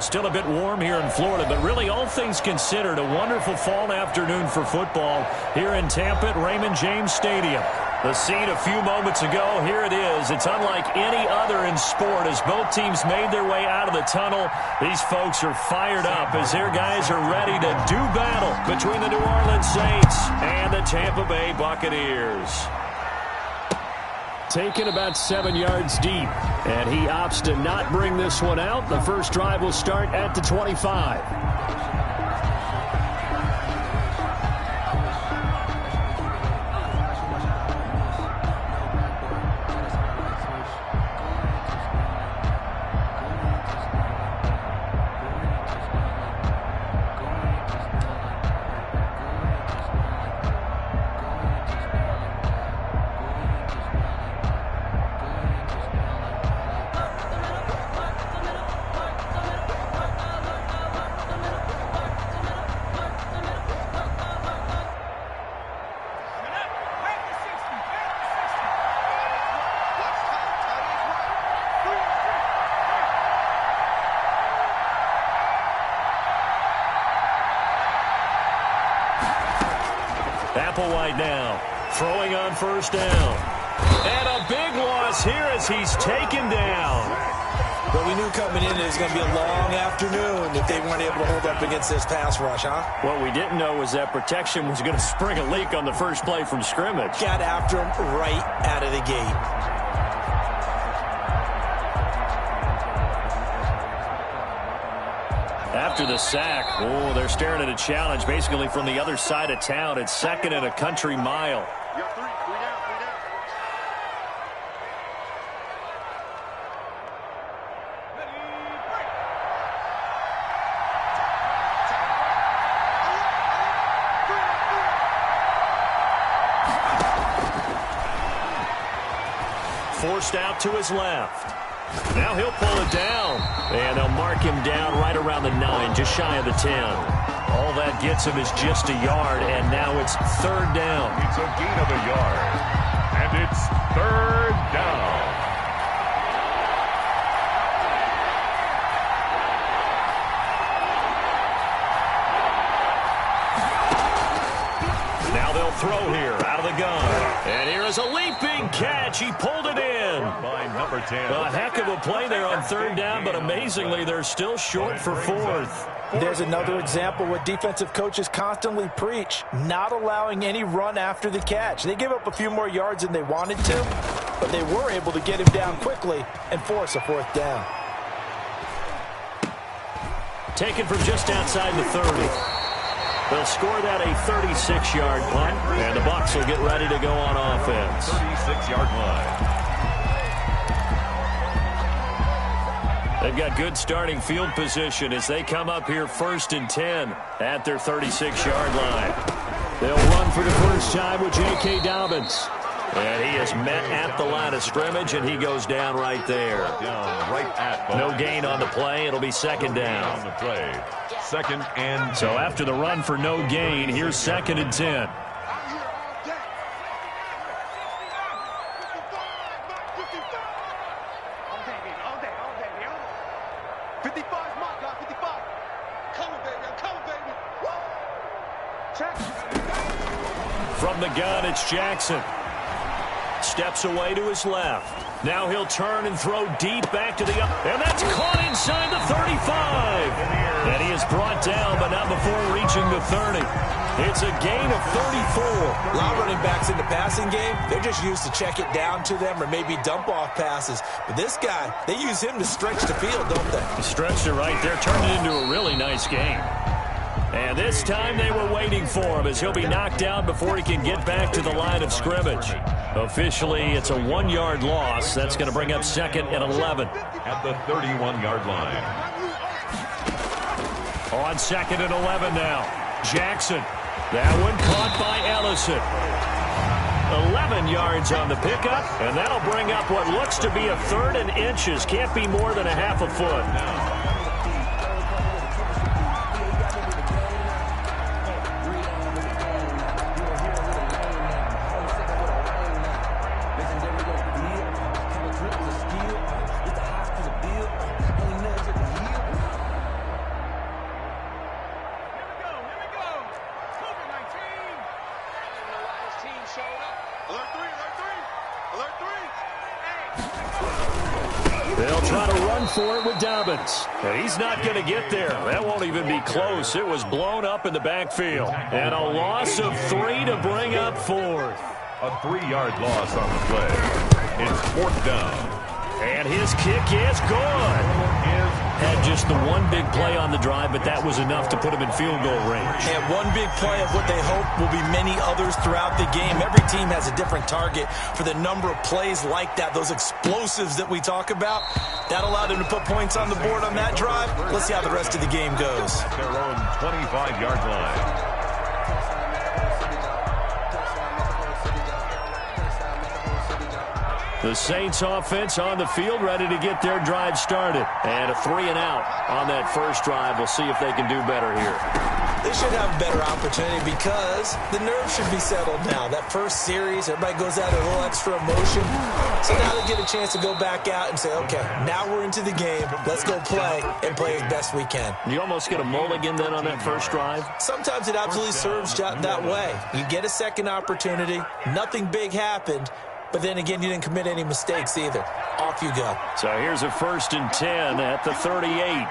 still a bit warm here in Florida, but really all things considered, a wonderful fall afternoon for football here in Tampa at Raymond James Stadium. The scene a few moments ago, here it is. It's unlike any other in sport as both teams made their way out of the tunnel. These folks are fired up as their guys are ready to do battle between the New Orleans Saints and the Tampa Bay Buccaneers. Taken about 7 yards deep, and he opts to not bring this one out. The first drive will start at the 25. Applewhite now, throwing on first down. And a big loss here as he's taken down. But we knew coming in it was going to be a long afternoon if they weren't able to hold up against this pass rush, huh? What we didn't know was that protection was going to spring a leak on the first play from scrimmage. Got after him right out of the gate. After the sack, they're staring at a challenge basically from the other side of town. It's second and a country mile. Forced out to his left. Now he'll pull it down, and they'll mark him down right around the 9, just shy of the 10. All that gets him is just a yard, and now it's third down. It's a gain of a yard, and it's third down. Now they'll throw here out of the gun. And here is a leaping catch. He pulled it in. By number 10. A heck of a play there on third down, but amazingly, they're still short for fourth. There's another example what defensive coaches constantly preach, not allowing any run after the catch. They gave up a few more yards than they wanted to, but they were able to get him down quickly and force a fourth down. Taken from just outside the 30. They'll score that a 36-yard punt, and the Bucs will get ready to go on offense. 36-yard line. They've got good starting field position as they come up here first and 10 at their 36-yard line. They'll run for the first time with J.K. Dobbins. And he is met at the line of scrimmage, and he goes down right there. Down right at no gain on the play. It'll be second down. On the play. Second and 10. So after the run for no gain, here's second and 10. From the gun, it's Jackson. Steps away to his left. Now he'll turn and throw deep back to the up. And that's caught inside the 35. And he is brought down, but not before reaching the 30. It's a gain of 34. A lot of running backs in the passing game, they're just used to check it down to them or maybe dump off passes. But this guy, they use him to stretch the field, don't they? He stretched it right there, turned it into a really nice game. And this time they were waiting for him as he'll be knocked down before he can get back to the line of scrimmage. Officially, it's a 1-yard loss. That's going to bring up second and 11. At the 31-yard line. On second and 11 now. Jackson. That one caught by Ellison. 11 yards on the pickup, and that'll bring up what looks to be a third and inches. Can't be more than a half a foot. They'll try to run for it with Dobbins. And he's not going to get there. That won't even be close. It was blown up in the backfield. And a loss of 3 to bring up fourth. A 3-yard loss on the play. It's 4th down. And his kick is good. Had just the one big play on the drive, but that was enough to put him in field goal range. And one big play of what they hope will be many others throughout the game. Every team has a different target for the number of plays like that, those explosives that we talk about. That allowed them to put points on the board on that drive. Let's see how the rest of the game goes. At their own 25-yard line. The Saints offense on the field, ready to get their drive started. And a 3-and-out on that first drive. We'll see if they can do better here. They should have a better opportunity because the nerves should be settled now. That first series, everybody goes out with a little extra emotion. So now they get a chance to go back out and say, okay, now we're into the game. Let's go play and play as best we can. You almost get a mulligan then on that first drive? Sometimes it absolutely serves that way. You get a second opportunity. Nothing big happened. But then again, you didn't commit any mistakes either. Off you go. So here's a 1st and 10 at the 38.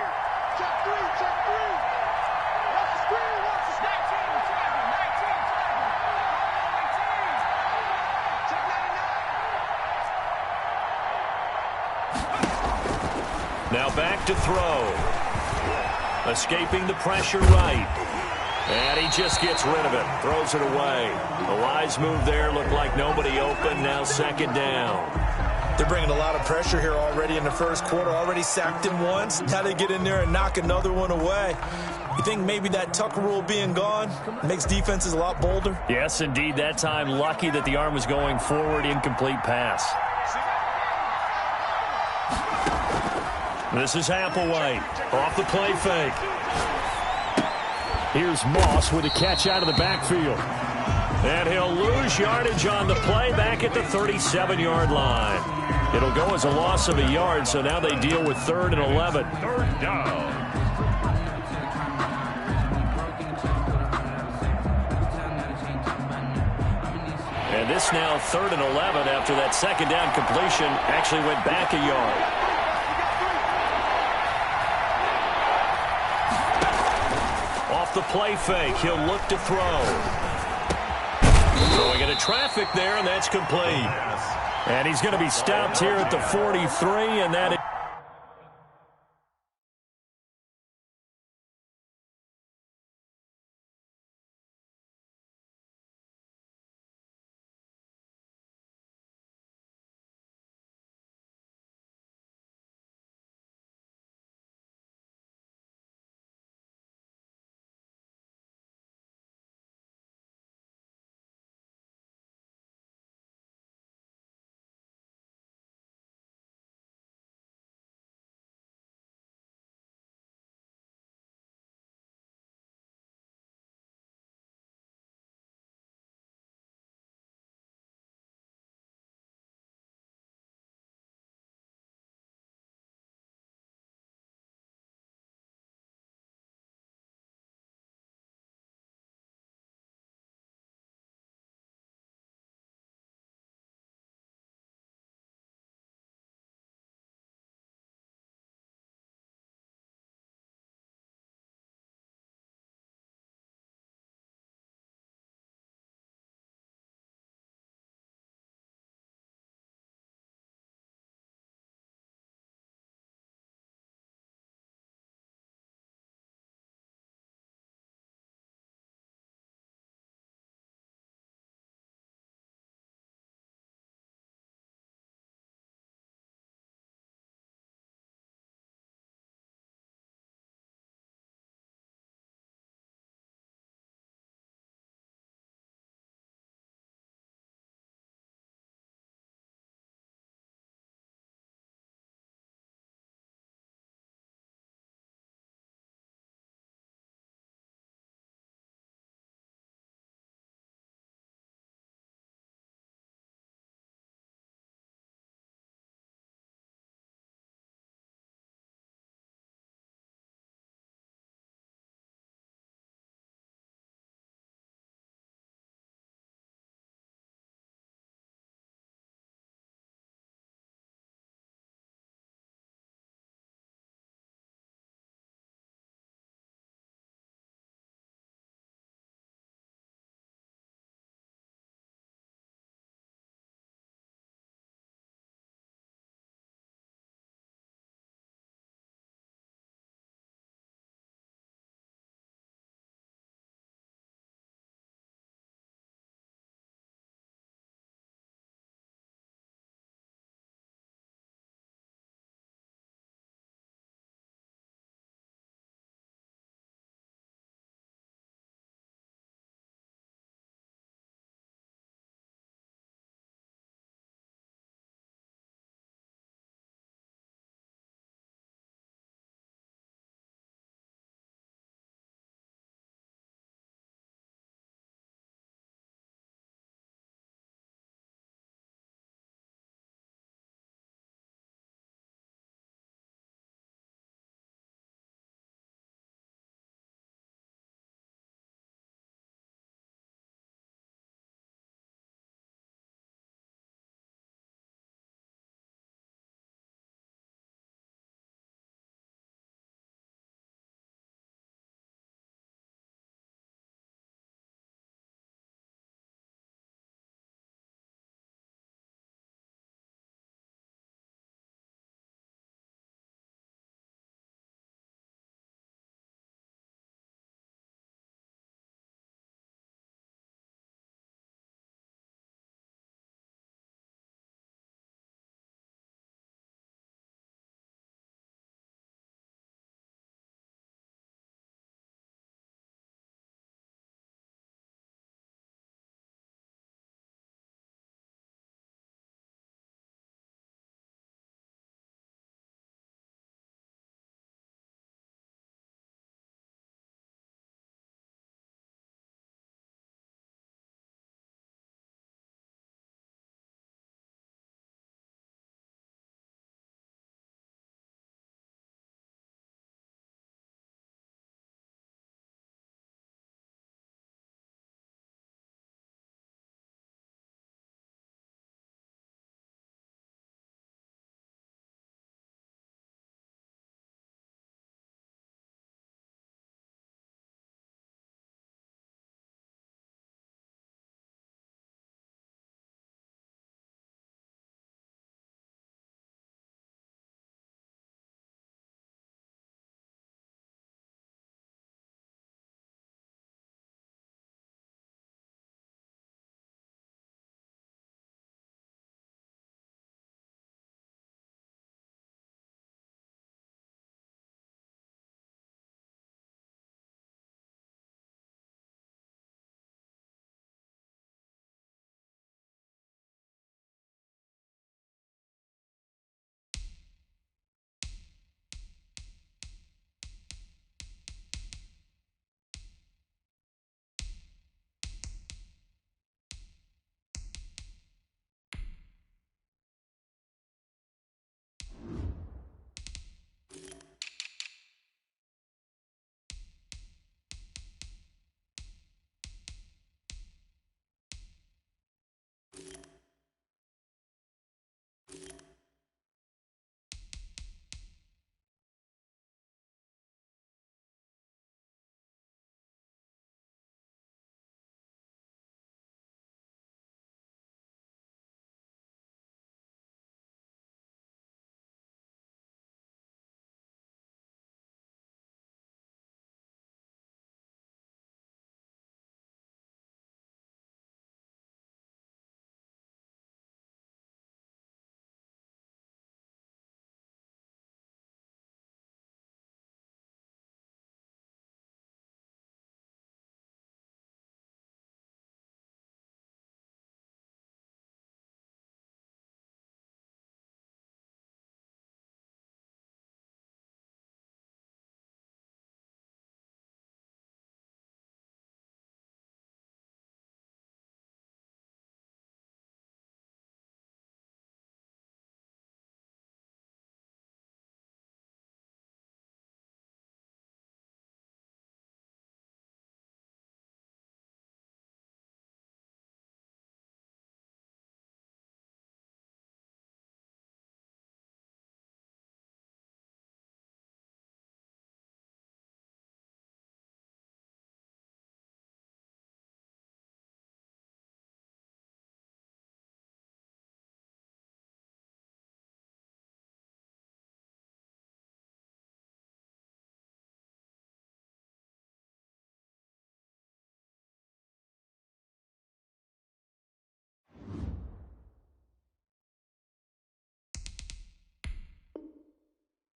Now back to throw. Escaping the pressure right. And he just gets rid of it. Throws it away. A wise move there. Looked like nobody open. Now 2nd down. They're bringing a lot of pressure here already in the first quarter. Already sacked him once. Now they get in there and knock another one away. You think maybe that Tucker rule being gone makes defenses a lot bolder? Yes, indeed. That time, lucky that the arm was going forward. Incomplete pass. This is Applewhite. Off the play fake. Here's Moss with a catch out of the backfield. And he'll lose yardage on the play back at the 37-yard line. It'll go as a loss of a yard, so now they deal with 3rd and 11. 3rd down. And this now 3rd and 11 after that 2nd down completion actually went back a yard. The play fake. He'll look to throw. Throwing into traffic there, and that's complete. And he's going to be stopped here at the 43, and that is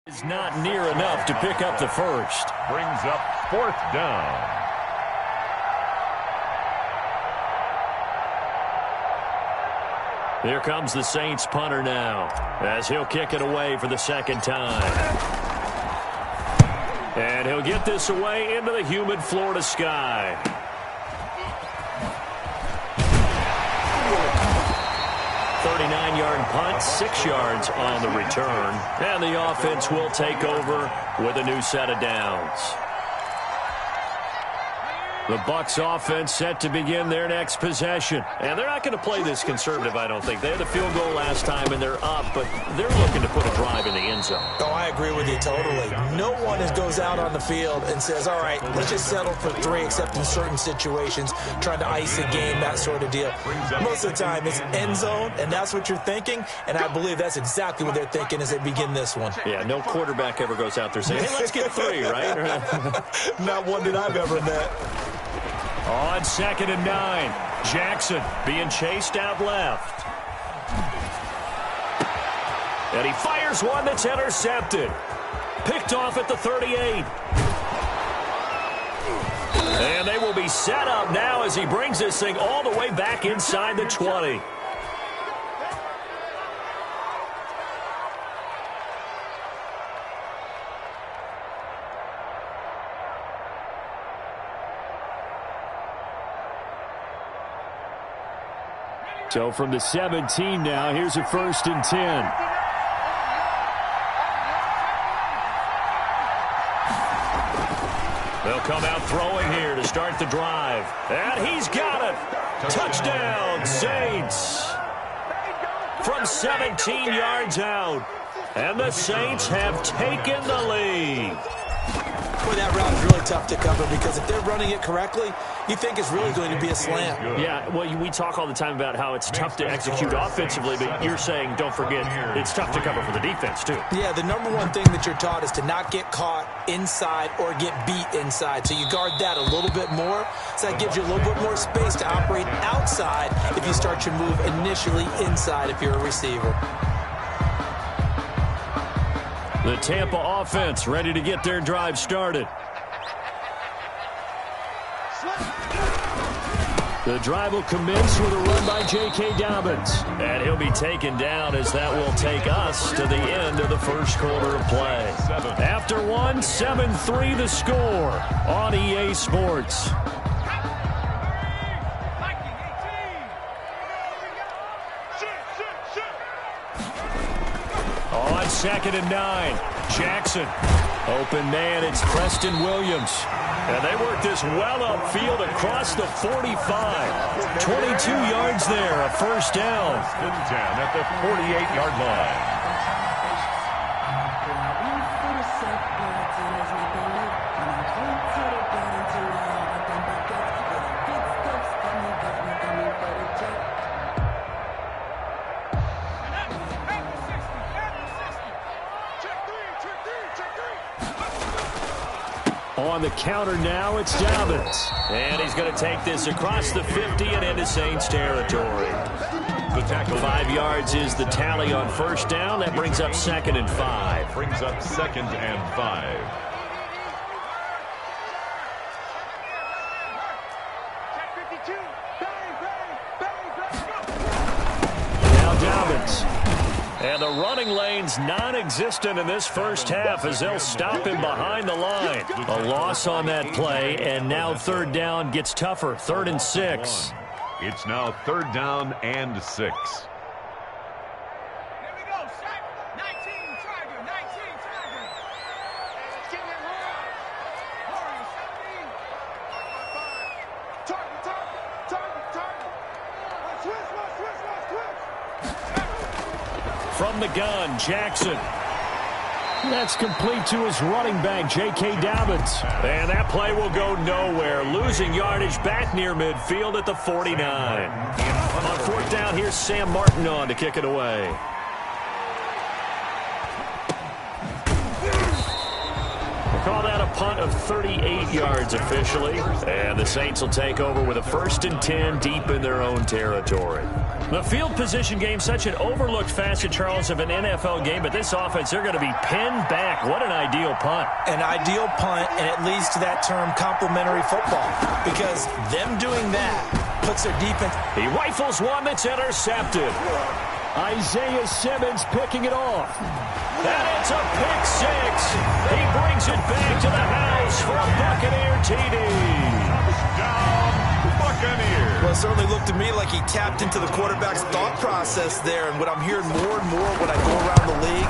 Is not near enough to pick up the first. Brings up 4th down. Here comes the Saints punter now, as he'll kick it away for the second time. And he'll get this away into the humid Florida sky. Punt, 6 yards on the return. And the offense will take over with a new set of downs. The Bucs offense set to begin their next possession. And they're not going to play this conservative, I don't think. They had a field goal last time, and they're up, but they're looking to put a drive in the end zone. Oh, I agree with you totally. No one goes out on the field and says, all right, let's just settle for 3, except in certain situations, trying to ice a game, that sort of deal. Most of the time, it's end zone, and that's what you're thinking, and I believe that's exactly what they're thinking as they begin this one. Yeah, no quarterback ever goes out there saying, hey, let's get 3, right? Not one that I've ever met. On 2nd and 9, Jackson being chased out left. And he fires one that's intercepted. Picked off at the 38. And they will be set up now as he brings this thing all the way back inside the 20. So from the 17 now, here's a 1st and 10. They'll come out throwing here to start the drive. And he's got it. Touchdown, Saints. From 17 yards out. And the Saints have taken the lead. Boy, that route is really tough to cover because if they're running it correctly, you think it's really going to be a slam. Yeah, well, we talk all the time about how it's tough to execute offensively, but you're saying, don't forget, it's tough to cover for the defense, too. Yeah, the number one thing that you're taught is to not get caught inside or get beat inside. So you guard that a little bit more. So that gives you a little bit more space to operate outside if you start your move initially inside if you're a receiver. The Tampa offense ready to get their drive started. The drive will commence with a run by J.K. Dobbins. And he'll be taken down as that will take us to the end of the first quarter of play. After one, 7-3 the score on EA Sports. On 2nd and 9, Jackson. Open man, it's Preston Williams. And they work this well upfield across the 45. 22 yards there, a 1st down. 10 at the 48-yard line. On the counter now, it's Dobbins. And he's going to take this across the 50 and into Saints territory. The tackle. 5 yards is the tally on 1st down. That brings up 2nd and 5. Brings up 2nd and 5. Now Dobbins. And the running lane's non-existent in this first half as they'll stop him behind the line. A loss on that play, and now 3rd down gets tougher. 3rd and 6. It's now 3rd down and 6. From the gun, Jackson. That's complete to his running back, J.K. Dobbins. And that play will go nowhere. Losing yardage back near midfield at the 49. On 4th down, here's Sam Martin on to kick it away. We'll call that a punt of 38 yards officially. And the Saints will take over with a 1st and 10 deep in their own territory. The field position game, such an overlooked facet, Charles, of an NFL game, but this offense, they're going to be pinned back. What an ideal punt. An ideal punt, and it leads to that term complementary football, because them doing that puts their defense. He rifles one that's intercepted. Isaiah Simmons picking it off. And it's a pick six. He brings it back to the house for a Buccaneer TD. Touchdown, Buccaneers. Well, it certainly looked to me like he tapped into the quarterback's thought process there. And what I'm hearing more and more when I go around the league,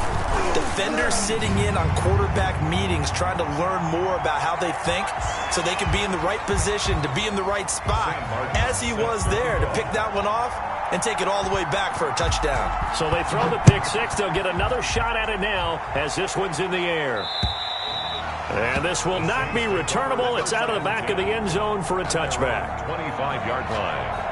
defenders sitting in on quarterback meetings trying to learn more about how they think so they can be in the right position, to be in the right spot, as he was there, to pick that one off and take it all the way back for a touchdown. So they throw the pick six. They'll get another shot at it now as this one's in the air. And this will not be returnable. It's out of the back of the end zone for a touchback. 25-yard line.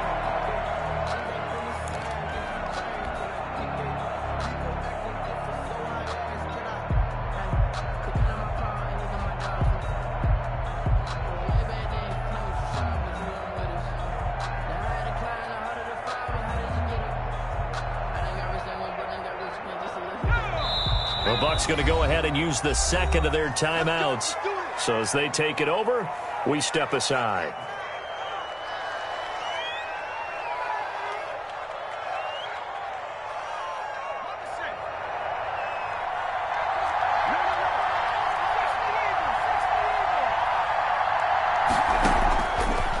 The Bucs going to go ahead and use the second of their timeouts. So as they take it over, we step aside.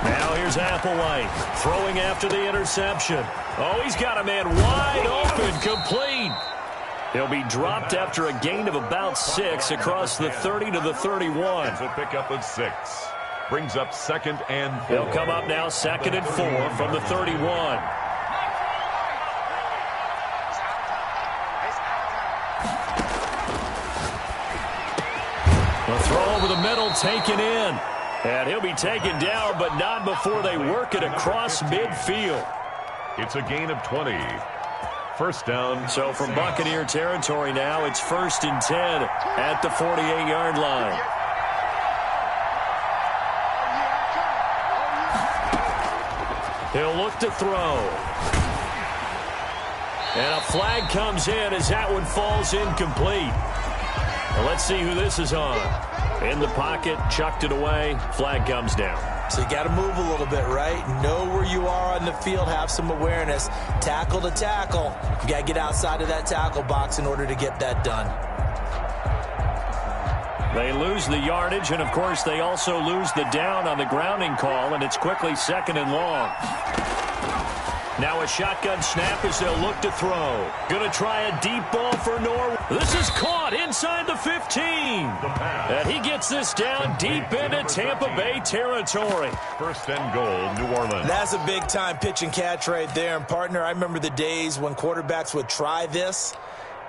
Now here's Applewhite throwing after the interception. Oh, he's got a man wide open, complete. He'll be dropped after a gain of about 6 across the 30 to the 31. It's a pickup of 6. Brings up 2nd and 4. He'll come up now 2nd and 4 from the 31. The throw over the middle taken in. And he'll be taken down, but not before they work it across midfield. It's a gain of 20. First down. So from Buccaneer territory now, it's 1st and 10 at the 48-yard line. He'll look to throw. And a flag comes in as that one falls incomplete. Well, let's see who this is on. In the pocket, chucked it away, flag comes down. So you got to move a little bit, right? Know where you are on the field, have some awareness. Tackle to tackle. You got to get outside of that tackle box in order to get that done. They lose the yardage, and of course they also lose the down on the grounding call, and it's quickly 2nd and long. Now a shotgun snap as they'll look to throw. Going to try a deep ball for Norwood. This is caught inside the 15. And he gets this down deep into Tampa Bay territory. 1st and goal, New Orleans. That's a big-time pitch and catch right there. And, partner, I remember the days when quarterbacks would try this.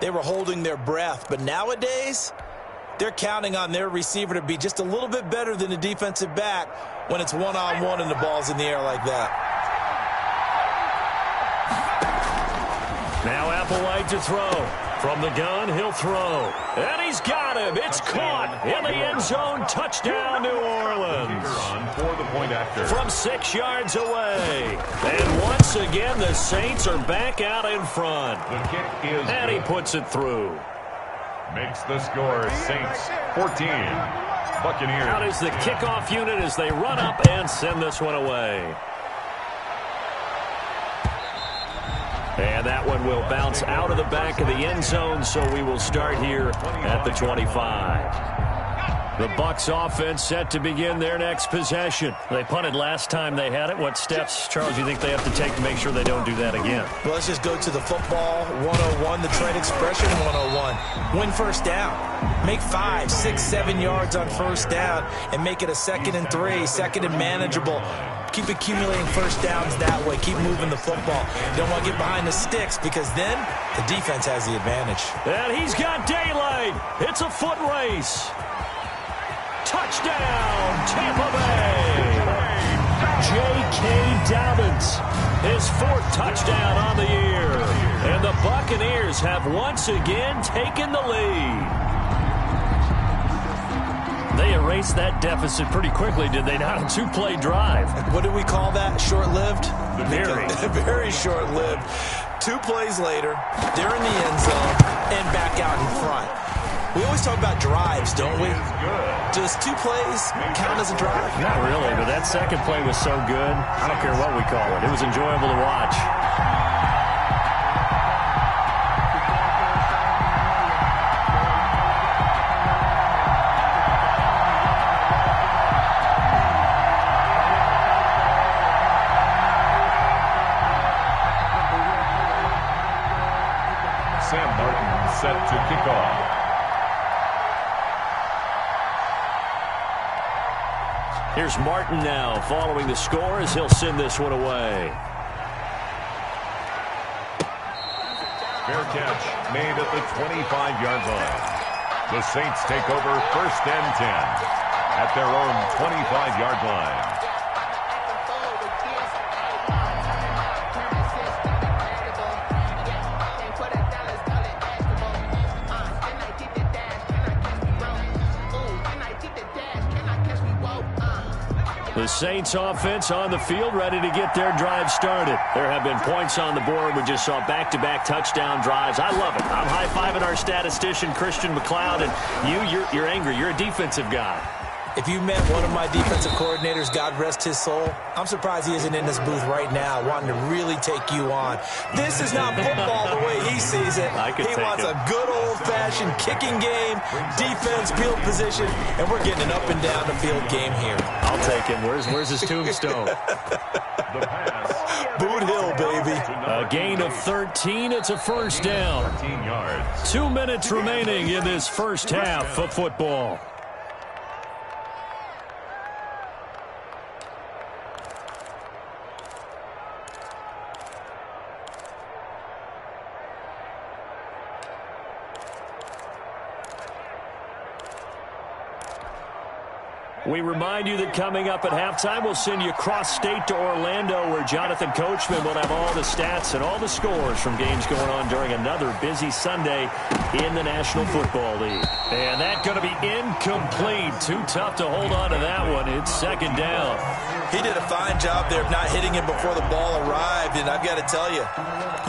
They were holding their breath. But nowadays, they're counting on their receiver to be just a little bit better than the defensive back when it's one-on-one and the ball's in the air like that. Now Applewhite to throw. From the gun, he'll throw. And he's got him. It's caught in the end zone. Touchdown, New Orleans. For the point after. From 6 yards away. And once again, the Saints are back out in front. The kick is and he puts it through. Makes the score Saints 14. Buccaneers. Out is the kickoff unit as they run up and send this one away. And that one will bounce out of the back of the end zone, so we will start here at the 25. The Bucs offense set to begin their next possession. They punted last time they had it. What steps, Charles, do you think they have to take to make sure they don't do that again? Well, let's just go to the football 101, the trade expression 101. Win first down. Make 5, 6, 7 yards on first down and make it a 2nd and 3, 2nd and manageable. Keep accumulating first downs that way. Keep moving the football. You don't want to get behind the sticks because then the defense has the advantage. And he's got daylight. It's a foot race. Touchdown, Tampa Bay. J.K. Dobbins, his 4th touchdown on the year. And the Buccaneers have once again taken the lead. They erased that deficit pretty quickly, did they not? A two-play drive. What do we call that? Short-lived? Very short-lived. 2 plays later, they're in the end zone and back out in front. We always talk about drives, don't we? Does 2 plays count as a drive? Not really, but that second play was so good. I don't care what we call it. It was enjoyable to watch. Sam Martin set to kick off. Here's Martin now following the score as he'll send this one away. Fair catch made at the 25-yard line. The Saints take over 1st and 10 at their own 25-yard line. The Saints offense on the field, ready to get their drive started. There have been points on the board. We just saw back-to-back touchdown drives. I love it. I'm high-fiving our statistician, Christian McLeod, and you're angry. You're a defensive guy. If you met one of my defensive coordinators, God rest his soul, I'm surprised he isn't in this booth right now wanting to really take you on. This is not football the way he sees it. He wants a good old-fashioned kicking game, defense, field position, and we're getting an up-and-down-the-field game here. I'll take him. Where's his tombstone? Boot Hill, baby. A gain of 13. It's a first down. 13 yards. 2 minutes remaining in this first half of football. We remind you that coming up at halftime, we'll send you cross-state to Orlando, where Jonathan Coachman will have all the stats and all the scores from games going on during another busy Sunday in the National Football League. And that's going to be incomplete. Too tough to hold on to that one. It's second down. He did a fine job there of not hitting him before the ball arrived, and I've got to tell you,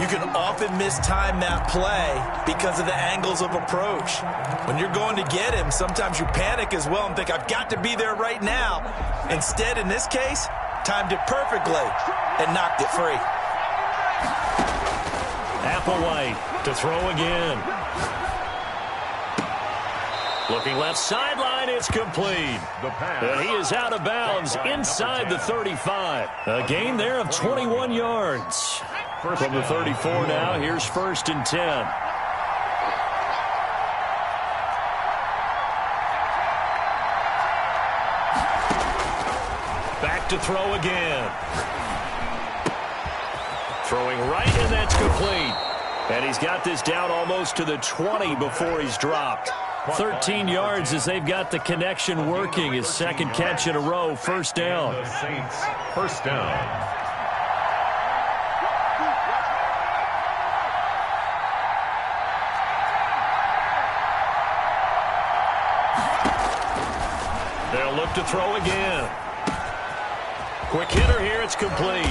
you can often mistime that play because of the angles of approach. When you're going to get him, sometimes you panic as well and think, I've got to be there right now. Instead, in this case, timed it perfectly and knocked it free. Applewhite to throw again. Looking left sideline, it's complete. And he is out of bounds inside the 35. A gain there of 21 yards. From the 34 now, here's 1st and 10. Back to throw again. Throwing right, and that's complete. And he's got this down almost to the 20 before he's dropped. 13 yards as they've got the connection working. His second catch in a row, first down. The Saints, first down. They'll look to throw again. Quick hitter here, it's complete.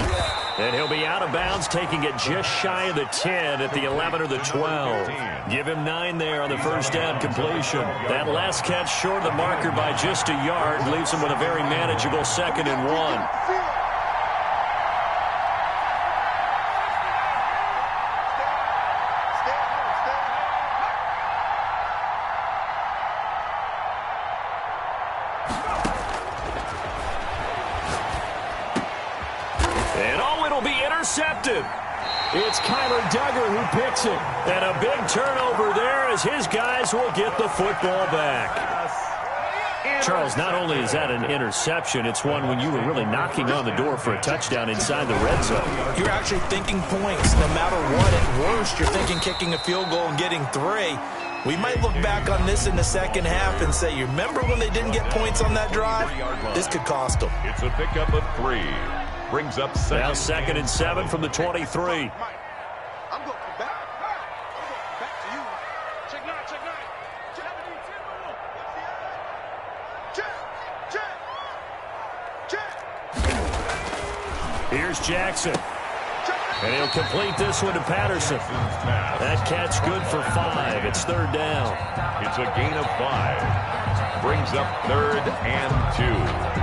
And he'll be out of bounds, taking it just shy of the 10 at the 11 or the 12. Give him 9 there on the first down completion. That last catch short of the marker by just a yard leaves him with a very manageable 2nd and 1. Intercepted. It's Kyler Duggar who picks it. And a big turnover there as his guys will get the football back. Charles, not only is that an interception, it's one when you were really knocking on the door for a touchdown inside the red zone. You're actually thinking points. No matter what, at worst, you're thinking kicking a field goal and getting 3. We might look back on this in the second half and say, you remember when they didn't get points on that drive? This could cost them. It's a pickup of 3. Brings up second. Now 2nd and 7 from the 23. I'm going back to you. Check 9. Here's Jackson. And he'll complete this one to Patterson. That catch good for 5. It's third down. It's a gain of 5. Brings up 3rd and 2.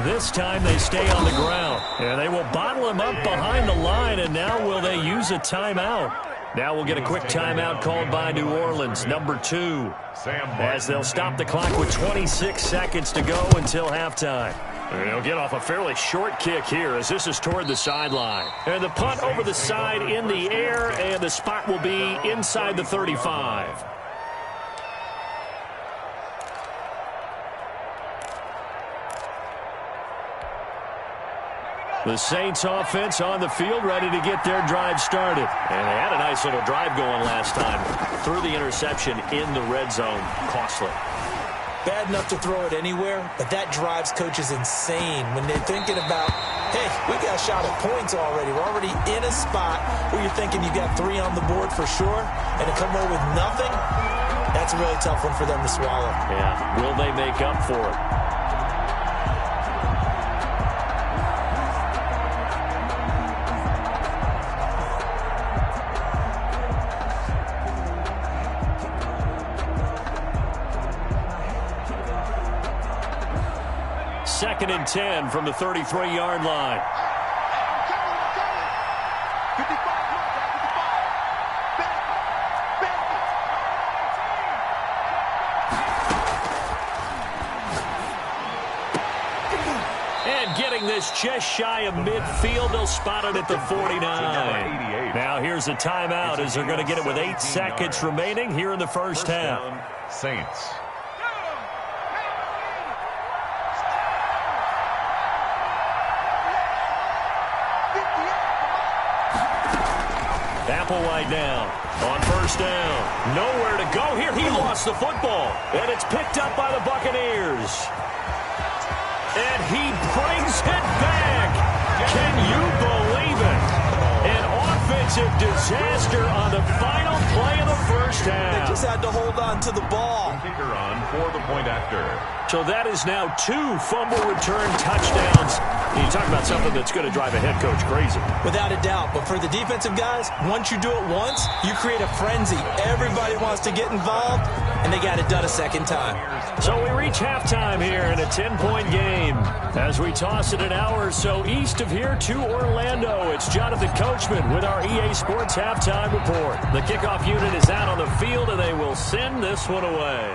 This time they stay on the ground. And they will bottle him up behind the line, and now will they use a timeout? Now we'll get a quick timeout called by New Orleans, number 2, as they'll stop the clock with 26 seconds to go until halftime. And they'll get off a fairly short kick here as this is toward the sideline. And the punt over the side in the air, and the spot will be inside the 35. The Saints offense on the field, ready to get their drive started. And they had a nice little drive going last time. Threw the interception in the red zone. Costly. Bad enough to throw it anywhere, but that drives coaches insane when they're thinking about, hey, we got a shot at points already. We're already in a spot where you're thinking you got 3 on the board for sure, and to come away with nothing, that's a really tough one for them to swallow. Yeah, will they make up for it? Second and 10 from the 33-yard line. And getting this just shy of midfield, they'll spot it at the 49. Now here's a timeout as they're going to get it with 8 seconds remaining here in the first half. Saints. Applewhite down on first down. Nowhere to go here. He lost the football. And it's picked up by the Buccaneers. And he brings it back. Can you believe it? An offensive disaster on the final play of the first half. They just had to hold on to the ball. Kicker on for the point after. So that is now 2 fumble return touchdowns. You talk about something that's going to drive a head coach crazy. Without a doubt. But for the defensive guys, once you do it once, you create a frenzy. Everybody wants to get involved, and they got it done a second time. So we reach halftime here in a 10-point game. As we toss it an hour or so east of here to Orlando, it's Jonathan Coachman with our EA Sports Halftime Report. The kickoff unit is out on the field, and they will send this one away.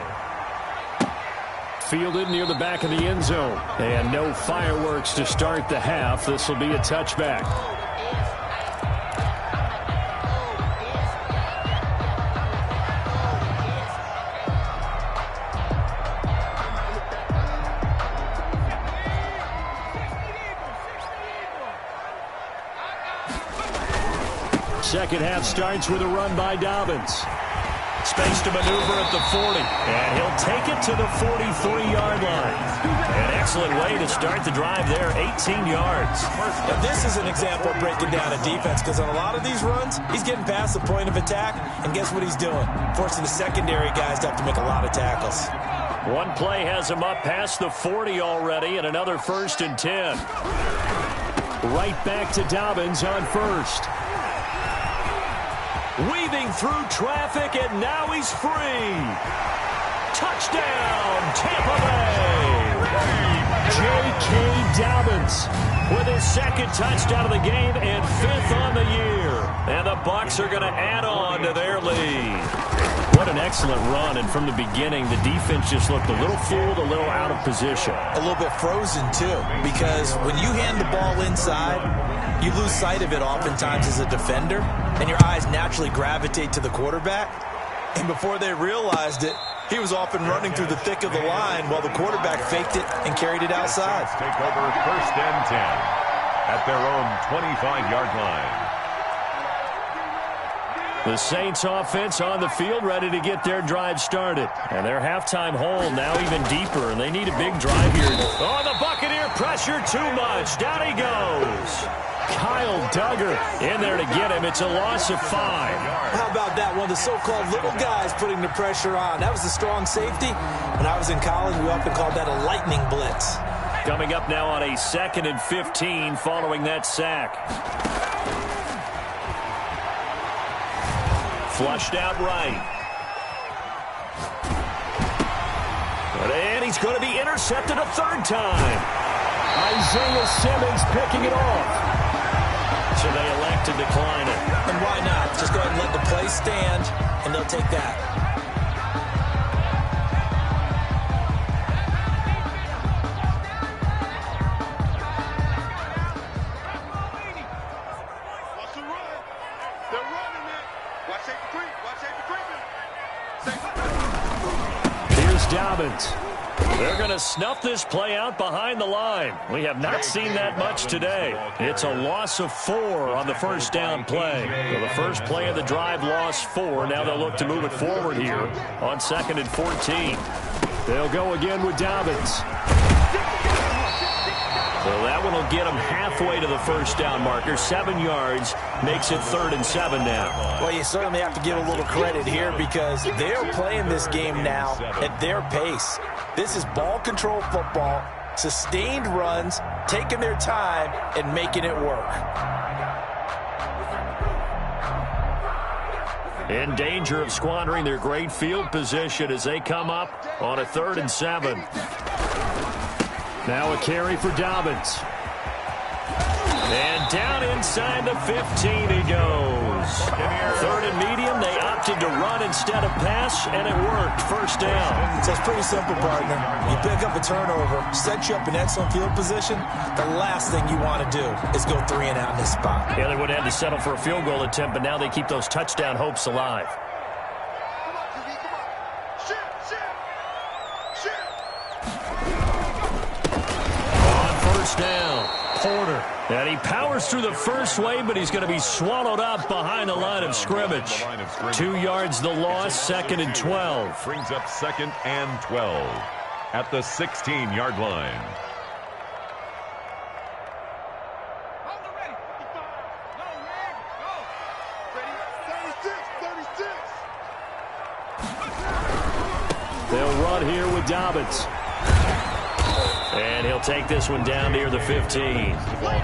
Fielded near the back of the end zone. And no fireworks to start the half. This will be a touchback. Second half starts with a run by Dobbins. Space to maneuver at the 40. And he'll take it to the 43-yard line. An excellent way to start the drive there, 18 yards. Now this is an example of breaking down a defense, because on a lot of these runs, he's getting past the point of attack, and guess what he's doing? Forcing the secondary guys to have to make a lot of tackles. One play has him up past the 40 already, and another 1st and 10. Right back to Dobbins on first. Weaving through traffic, and now he's free. Touchdown, Tampa Bay. J.K. Dobbins with his 2nd touchdown of the game and 5th on the year. And the Bucs are going to add on to their lead. What an excellent run, and from the beginning, the defense just looked a little fooled, a little out of position. A little bit frozen, too, because when you hand the ball inside, you lose sight of it oftentimes as a defender, and your eyes naturally gravitate to the quarterback. And before they realized it, he was off and running through the thick of the line while the quarterback faked it and carried it outside. Take over 1st and 10 at their own 25-yard line. The Saints offense on the field ready to get their drive started. And their halftime hole now even deeper, and they need a big drive here. Oh, the Buccaneer pressure too much. Down he goes. Kyle Duggar in there to get him. It's a loss of 5. How about that? One of the so-called little guys putting the pressure on. That was a strong safety. When I was in college, we often called that a lightning blitz. Coming up now on a 2nd and 15 following that sack. Flushed out right. And he's going to be intercepted a 3rd time. Isaiah Simmons picking it off. So they elect to decline it. And why not? Just go ahead and let the play stand, and they'll take that. Watch the run. They're running it. Watch safety creep. Watch safety creeping. Here's Dobbins. They're going to snuff this play out behind the line. We have not seen that much today. It's a loss of 4 on the first down play. So the first play of the drive lost 4. Now they'll look to move it forward here on 2nd and 14. They'll go again with Dobbins. So that one will get them halfway to the first down marker. 7 yards makes it 3rd and 7 now. Well, you certainly have to give a little credit here because they're playing this game now at their pace. This is ball control football, sustained runs, taking their time and making it work. In danger of squandering their great field position as they come up on a 3rd and 7. Now a carry for Dobbins. And down inside the 15 he goes. 3rd and medium, they opted to run instead of pass, and it worked. First down. So it's pretty simple, partner. You pick up a turnover, set you up in excellent field position. The last thing you want to do is go 3 and out in this spot. Yeah, they would have had to settle for a field goal attempt, but now they keep those touchdown hopes alive. Come on, QB, come on. Shit. On first down, Porter. And he powers through the first wave, but he's going to be swallowed up behind the line of scrimmage. 2 yards the loss, 2nd and 12. Brings up 2nd and 12 at the 16-yard line. They'll run here with Dobbins. And he'll take this one down near the 15.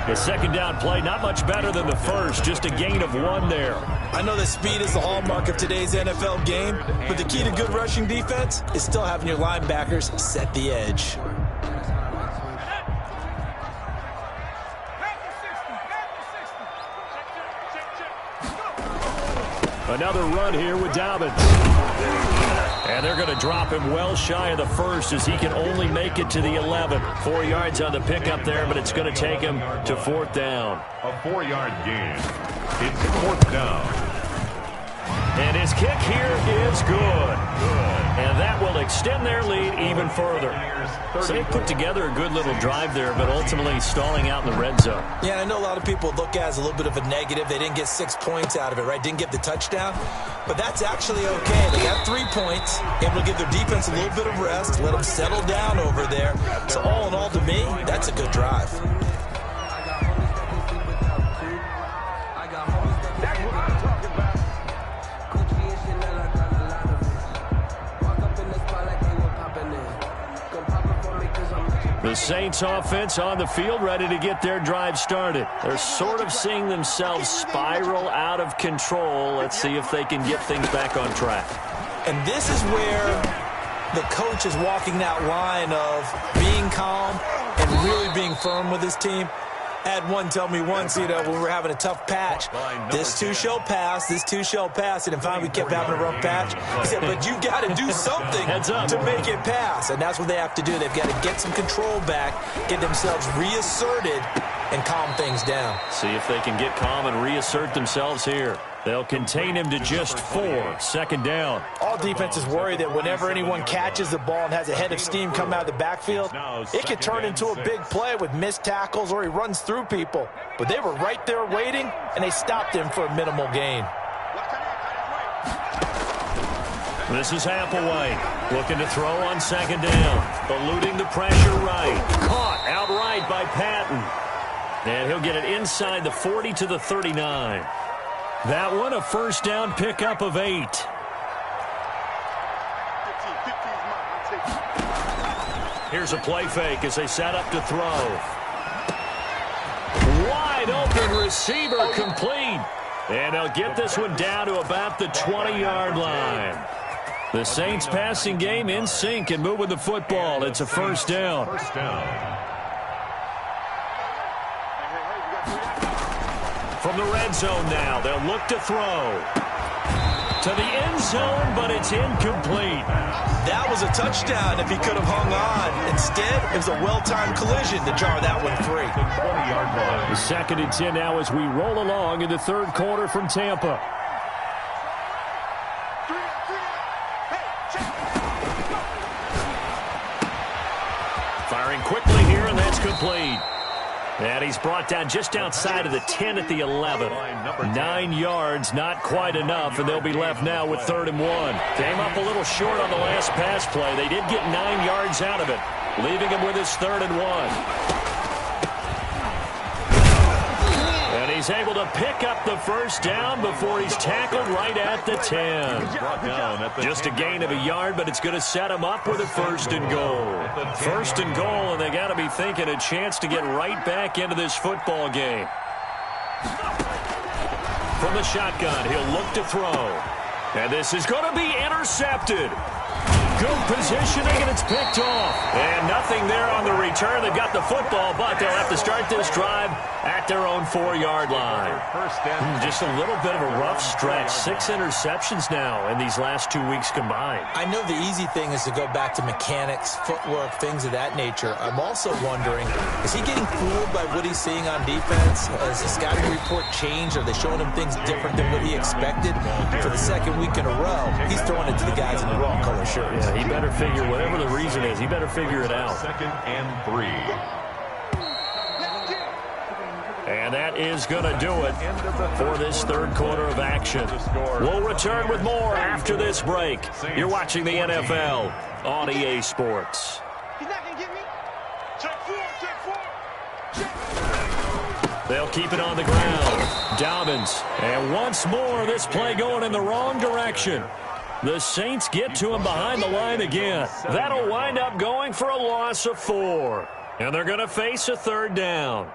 The second down play, not much better than the first, just a gain of 1 there. I know that speed is the hallmark of today's NFL game, but the key to good rushing defense is still having your linebackers set the edge. Another run here with Dobbins. And they're going to drop him well shy of the first as he can only make it to the 11. 4 yards on the pickup there, but it's going to take him to 4th down. A 4-yard gain. It's 4th down. And his kick here is good. And that will extend their lead even further. So they put together a good little drive there, but ultimately stalling out in the red zone. Yeah, I know a lot of people look at it as a little bit of a negative. They didn't get 6 points out of it, right? Didn't get the touchdown. But that's actually okay. They got 3 points, able to give their defense a little bit of rest, let them settle down over there. So all in all, to me, that's a good drive. The Saints offense on the field ready to get their drive started. They're sort of seeing themselves spiral out of control. Let's see if they can get things back on track. And this is where the coach is walking that line of being calm and really being firm with his team. I had one tell me once, when we were having a tough patch, this too shall pass, this too shall pass. And finally we kept having a rough patch. He said, but you got to do something to make it pass. And that's what they have to do. They've got to get some control back, get themselves reasserted, and calm things down. See if they can get calm and reassert themselves here. They'll contain him to just 4. 2nd down. All defenses worry that whenever anyone catches the ball and has a head of steam come out of the backfield, it could turn into a big play with missed tackles or he runs through people. But they were right there waiting, and they stopped him for a minimal gain. This is Applewhite looking to throw on second down. Eluding the pressure right. Caught outright by Patton. And he'll get it inside the 40 to the 39. That one a first down pickup of 8. Here's a play fake as they set up to throw. Wide open receiver complete. And they'll get this one down to about the 20-yard line. The Saints passing game in sync and moving the football. It's a first down. First down. From the red zone now, they'll look to throw. To the end zone, but it's incomplete. That was a touchdown if he could have hung on. Instead, it was a well-timed collision to jar that one free. 20-yard line. The 2nd and 10 now as we roll along in the third quarter from Tampa. Firing quickly here, and that's complete. And he's brought down just outside of the 10 at the 11. 9 yards, not quite enough, and they'll be left now with 3rd and 1. Came up a little short on the last pass play. They did get 9 yards out of it, leaving him with his 3rd and 1. And he's able to pick up the first down before he's tackled right at the 10. Just a gain of a yard, but it's going to set him up with a 1st and goal. 1st and goal, and they got to be thinking a chance to get right back into this football game. From the shotgun, he'll look to throw. And this is going to be intercepted. Good positioning, and it's picked off. And nothing there on the return. They've got the football, but they'll have to start this drive at their own 4-yard line. Just a little bit of a rough stretch. 6 interceptions now in these last 2 weeks combined. I know the easy thing is to go back to mechanics, footwork, things of that nature. I'm also wondering, is he getting fooled by what he's seeing on defense? Has the scouting report changed? Are they showing him things different than what he expected? For the 2nd week in a row, he's throwing it to the guys in the wrong color shirts. Yeah, he better figure, whatever the reason is, he better figure it out. 2nd and 3. And that is going to do it for this third quarter of action. We'll return with more after this break. You're watching the NFL on EA Sports. He's not going to get me. Check 4, check 4. They'll keep it on the ground. Dobbins. And once more, this play going in the wrong direction. The Saints get to him behind the line again. That'll wind up going for a loss of 4. And they're going to face a 3rd down.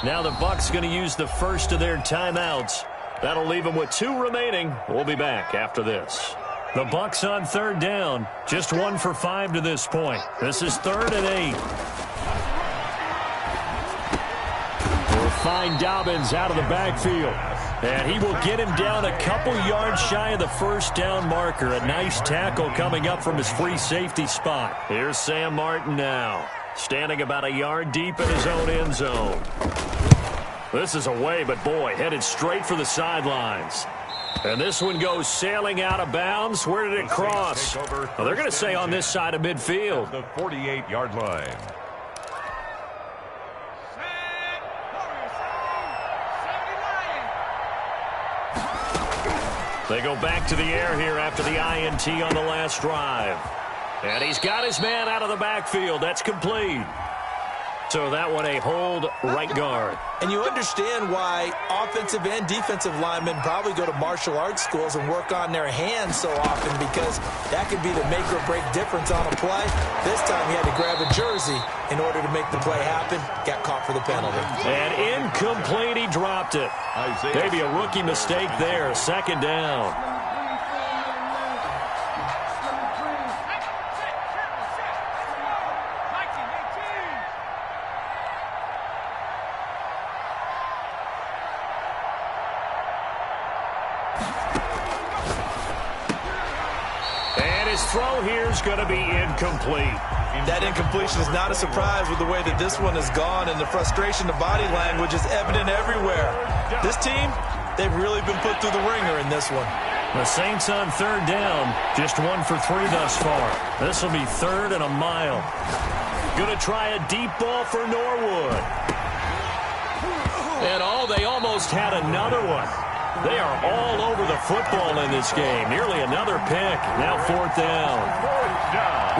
Now the Bucs going to use the first of their timeouts. That'll leave them with 2 remaining. We'll be back after this. The Bucs on 3rd down. Just 1 for 5 to this point. This is 3rd and 8. We'll find Dobbins out of the backfield. And he will get him down a couple yards shy of the first down marker. A nice tackle coming up from his free safety spot. Here's Sam Martin now, standing about a yard deep in his own end zone. This is away, but boy, headed straight for the sidelines. And this one goes sailing out of bounds. Where did it cross? Well, they're going to say on this side of midfield. The 48-yard line. They go back to the air here after the INT on the last drive. And he's got his man out of the backfield. That's complete. So that one a hold right guard. And you understand why offensive and defensive linemen probably go to martial arts schools and work on their hands so often, because that could be the make or break difference on a play. This time he had to grab a jersey in order to make the play happen. Got caught for the penalty. And incomplete, he dropped it. Maybe a rookie mistake there. 2nd down. Throw here is going to be incomplete. That incompletion is not a surprise with the way that this one has gone, and the frustration, the body language is evident everywhere. This team, they've really been put through the ringer in this one. The Saints on third down, just 1 for 3 thus far. This will be 3rd and a mile. Going to try a deep ball for Norwood. And they almost had another one. They are all over the football in this game. Nearly another pick. Now 4th down.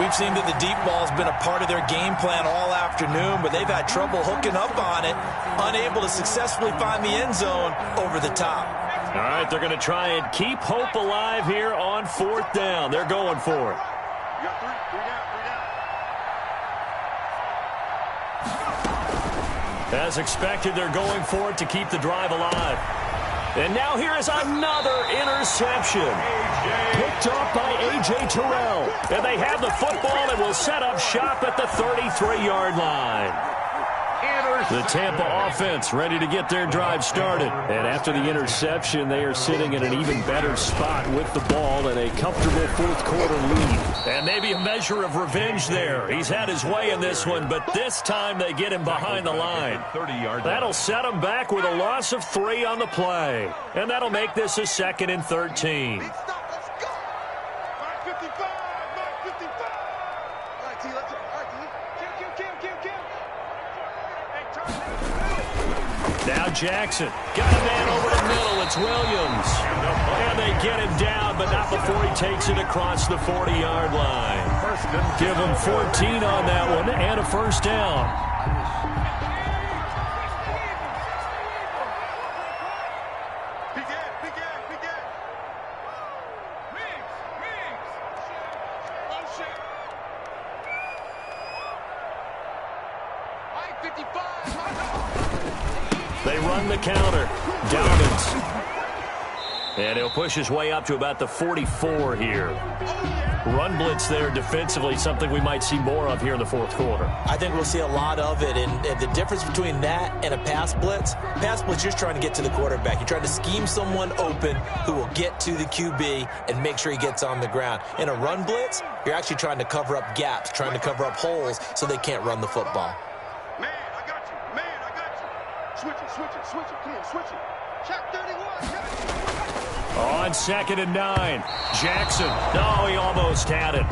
We've seen that the deep ball has been a part of their game plan all afternoon, but they've had trouble hooking up on it, unable to successfully find the end zone over the top. All right, they're going to try and keep hope alive here on 4th down. They're going for it. You got three down. As expected, they're going for it to keep the drive alive. And now here is another interception. Picked off by A.J. Terrell. And they have the football and will set up shop at the 33-yard line. The Tampa offense ready to get their drive started. And after the interception, they are sitting in an even better spot with the ball and a comfortable 4th quarter lead. And maybe a measure of revenge there. He's had his way in this one, but this time they get him behind the line. That'll set him back with a loss of 3 on the play. And that'll make this a 2nd and 13. Let's go. 55. 55. All right, T, let's go. All right, T. Kill. Now Jackson. Got a man over the middle. It's Williams. And they get him down, but not before he takes it across the 40-yard line. Give him 14 on that one and a 1st down. They run the counter. Dobbins. And he'll push his way up to about the 44 here. Run blitz there defensively, something we might see more of here in the 4th quarter. I think we'll see a lot of it, and the difference between that and a pass blitz, you're just trying to get to the quarterback. You're trying to scheme someone open who will get to the QB and make sure he gets on the ground. In a run blitz, you're actually trying to cover up gaps, trying to cover up holes so they can't run the football. Man, I got you. Switch it. Come on, switch it. Check 31. On 2nd and 9. Jackson. No, he almost had it.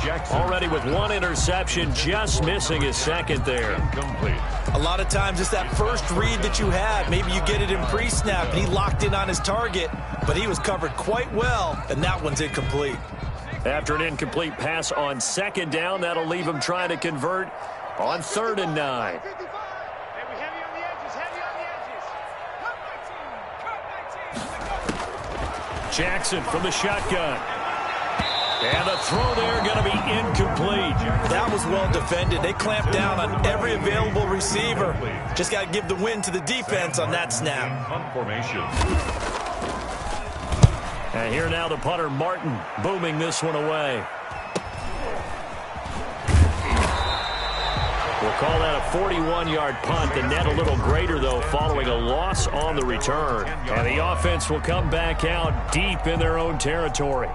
Jackson already with 1 interception, just missing his 2nd there. Incomplete. A lot of times it's that first read that you have. Maybe you get it in pre-snap, and he locked in on his target, but he was covered quite well, and that one's incomplete. After an incomplete pass on 2nd down, that'll leave him trying to convert on 3rd and 9. Jackson from the shotgun. And the throw there going to be incomplete. That was well defended. They clamped down on every available receiver. Just got to give the win to the defense on that snap. And here now the punter, Martin, booming this one away. We'll call that a 41-yard punt. The net a little greater, though, following a loss on the return. And the offense will come back out deep in their own territory.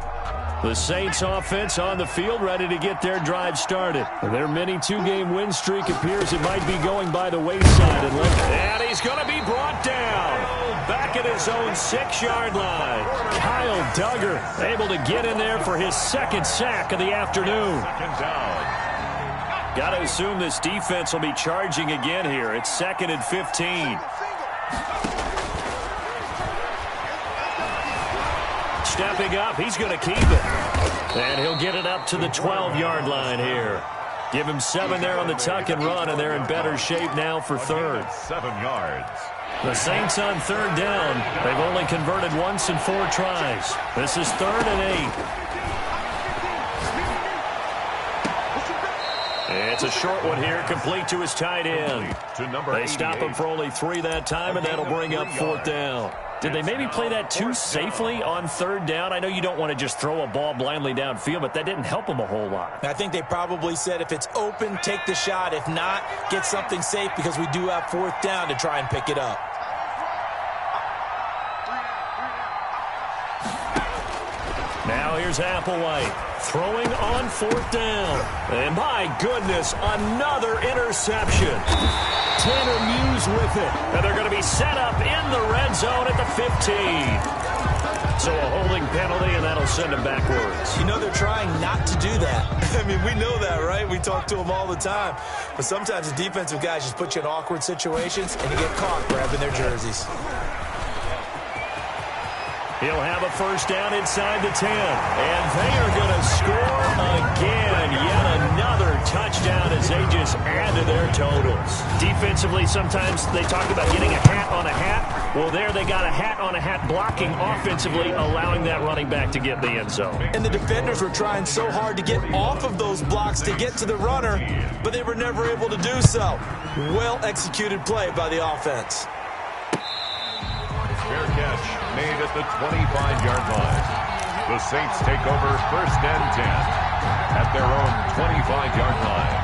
The Saints offense on the field ready to get their drive started. Their mini 2-game win streak appears it might be going by the wayside. And he's going to be brought down. Back at his own 6-yard line. Kyle Duggar able to get in there for his 2nd sack of the afternoon. Got to assume this defense will be charging again here. It's 2nd and 15. Stepping up, he's going to keep it. And he'll get it up to the 12-yard line here. Give him 7 there on the tuck and run, and they're in better shape now for 3rd. 7 yards. The Saints on 3rd down. They've only converted once in 4 tries. This is 3rd and 8. It's a short one here, complete to his tight end. They stop him for only 3 that time, and that'll bring up 4th down. Did they maybe play that too safely on 3rd down? I know you don't want to just throw a ball blindly downfield, but that didn't help them a whole lot. I think they probably said if it's open, take the shot. If not, get something safe because we do have 4th down to try and pick it up. Now here's Applewhite. Throwing on 4th down. And my goodness, another interception. Tanner Muse with it. And they're going to be set up in the red zone at the 15. So a holding penalty, and that'll send them backwards. You know they're trying not to do that. I mean, we know that, right? We talk to them all the time. But sometimes the defensive guys just put you in awkward situations, and you get caught grabbing their jerseys. He'll have a 1st down inside the 10. And they are going to score again. Yet another touchdown as they just add to their totals. Defensively, sometimes they talk about getting a hat on a hat. Well, there they got a hat on a hat blocking offensively, allowing that running back to get in the end zone. And the defenders were trying so hard to get off of those blocks to get to the runner, but they were never able to do so. Well-executed play by the offense. Fair catch made at the 25-yard line. The Saints take over 1st and 10 at their own 25-yard line.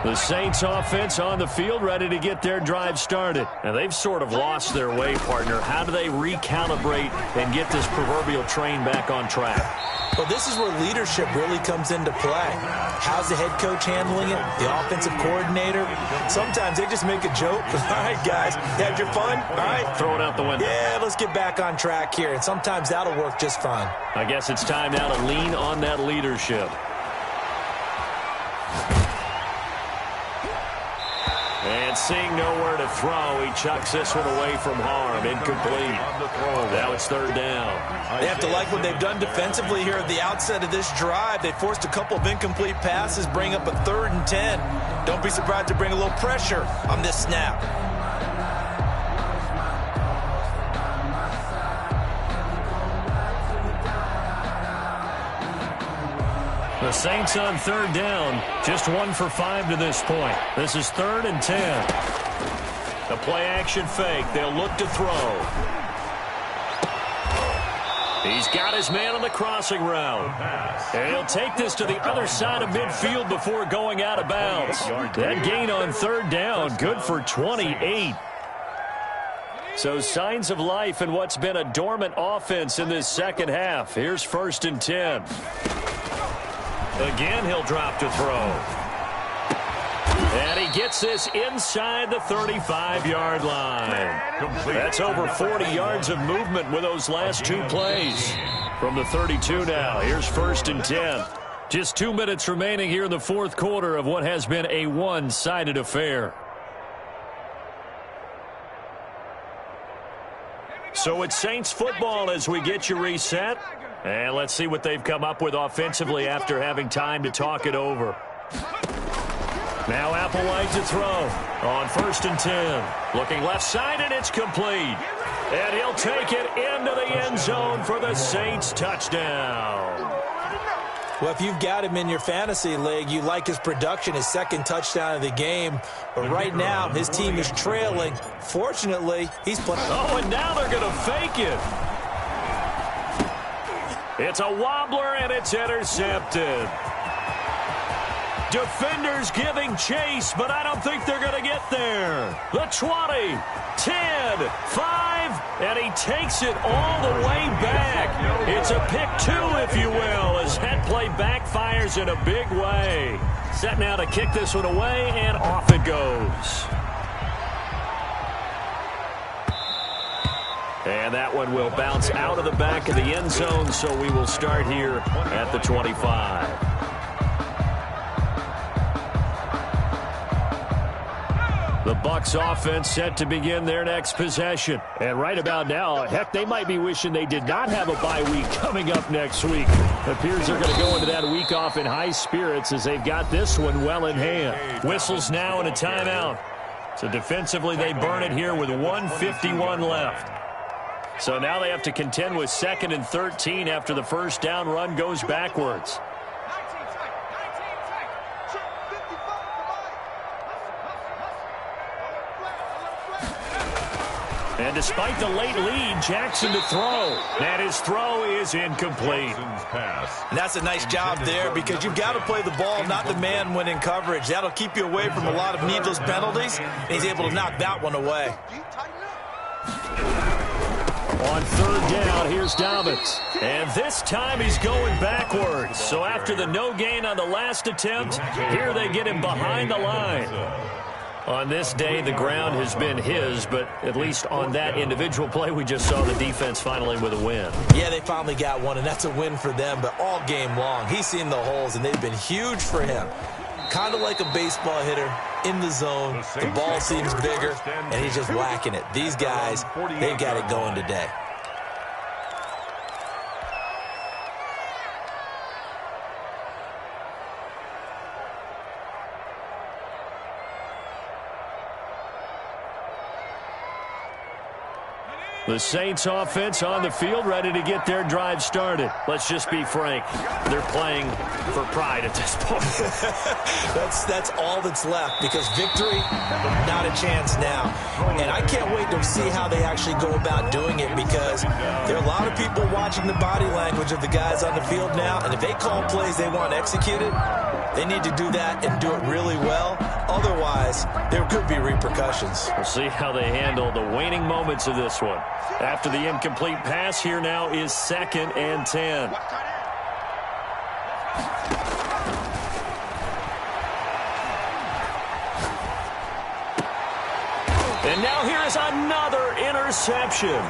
The Saints offense on the field ready to get their drive started. And they've sort of lost their way, partner. How do they recalibrate and get this proverbial train back on track? Well, this is where leadership really comes into play. How's the head coach handling it? The offensive coordinator? Sometimes they just make a joke. All right, guys, you had your fun? All right. Throw it out the window. Yeah, let's get back on track here. And sometimes that'll work just fine. I guess it's time now to lean on that leadership. And seeing nowhere to throw, he chucks this one away from harm. Incomplete. Now it's 3rd down. They have to like what they've done defensively here at the outset of this drive. They forced a couple of incomplete passes, bring up a 3rd and 10. Don't be surprised to bring a little pressure on this snap. The Saints on 3rd down, just 1 for 5 to this point. This is 3rd and 10. The play-action fake. They'll look to throw. He's got his man on the crossing route. And he'll take this to the other side of midfield before going out of bounds. That gain on 3rd down, good for 28. So signs of life in what's been a dormant offense in this second half. Here's 1st and 10. Again, he'll drop to throw. And he gets this inside the 35-yard line. That's over 40 yards of movement with those last 2 plays. From the 32 now, here's 1st and 10. Just 2 minutes remaining here in the 4th quarter of what has been a one-sided affair. So it's Saints football as we get you reset. And let's see what they've come up with offensively after having time to talk it over. Now Applewhite to throw on 1st and 10. Looking left side, and it's complete. And he'll take it into the end zone for the Saints touchdown. Well, if you've got him in your fantasy league, you like his production, his 2nd touchdown of the game. But right now, his team is trailing. Fortunately, he's playing. Oh, and now they're going to fake it. It's a wobbler, and it's intercepted. Defenders giving chase, but I don't think they're going to get there. The 20, 10, 5, and he takes it all the way back. It's a pick 2, if you will, as that play backfires in a big way. Set now to kick this one away, and off it goes. And that one will bounce out of the back of the end zone, so we will start here at the 25. The Bucs offense set to begin their next possession. And right about now, heck, they might be wishing they did not have a bye week coming up next week. It appears they're going to go into that week off in high spirits as they've got this one well in hand. Whistles now and a timeout. So defensively, they burn it here with 1:51 left. So now they have to contend with 2nd and 13 after the first down run goes backwards. And despite the late lead, Jackson to throw. And his throw is incomplete. And that's a nice job there because you've got to play the ball, not the man when in coverage. That'll keep you away from a lot of needless penalties. And he's able to knock that one away. On third down, here's Dobbins. And this time he's going backwards. So after the no gain on the last attempt, here they get him behind the line. On this day, the ground has been his, but at least on that individual play, we just saw the defense finally with a win. Yeah, they finally got one, and that's a win for them, but all game long, he's seen the holes, and they've been huge for him. Kind of like a baseball hitter in the zone. The ball seems bigger, and he's just whacking it. These guys, they've got it going today. The Saints offense on the field, ready to get their drive started. Let's just be frank. They're playing for pride at this point. That's all that's left, because victory, not a chance now. And I can't wait to see how they actually go about doing it, because there are a lot of people watching the body language of the guys on the field now, and if they call plays they want executed, they need to do that and do it really well. Otherwise, there could be repercussions. We'll see how they handle the waning moments of this one. After the incomplete pass, here now is 2nd and 10. And now here is another interception.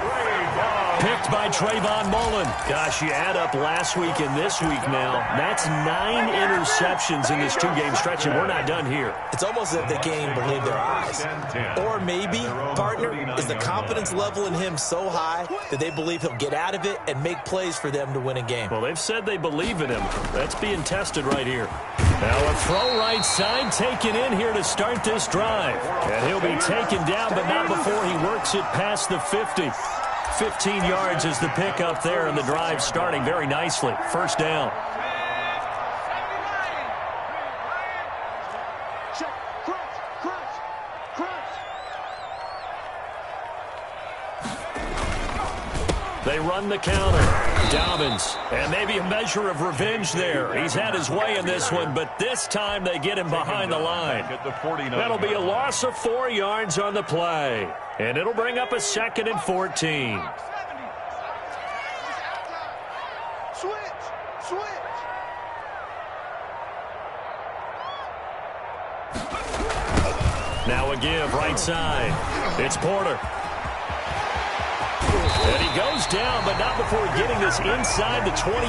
Picked by Trayvon Mullen. Gosh, you add up last week and this week now. That's 9 interceptions in this 2-game stretch, and we're not done here. It's almost as if they can't even believe their eyes. Or maybe, partner, is the confidence level in him so high that they believe he'll get out of it and make plays for them to win a game. Well, they've said they believe in him. That's being tested right here. Now a throw right side taken in here to start this drive. And he'll be taken down, but not before he works it past the 50. 15 yards is the pickup there, and the drive starting very nicely. First down. They run the counter. Dobbins, and maybe a measure of revenge there. He's had his way in this one, but this time they get him behind the line. That'll be a loss of 4 yards on the play, and it'll bring up a 2nd and 14. Now a give right side. It's Porter. And he goes down, but not before getting this inside the 25.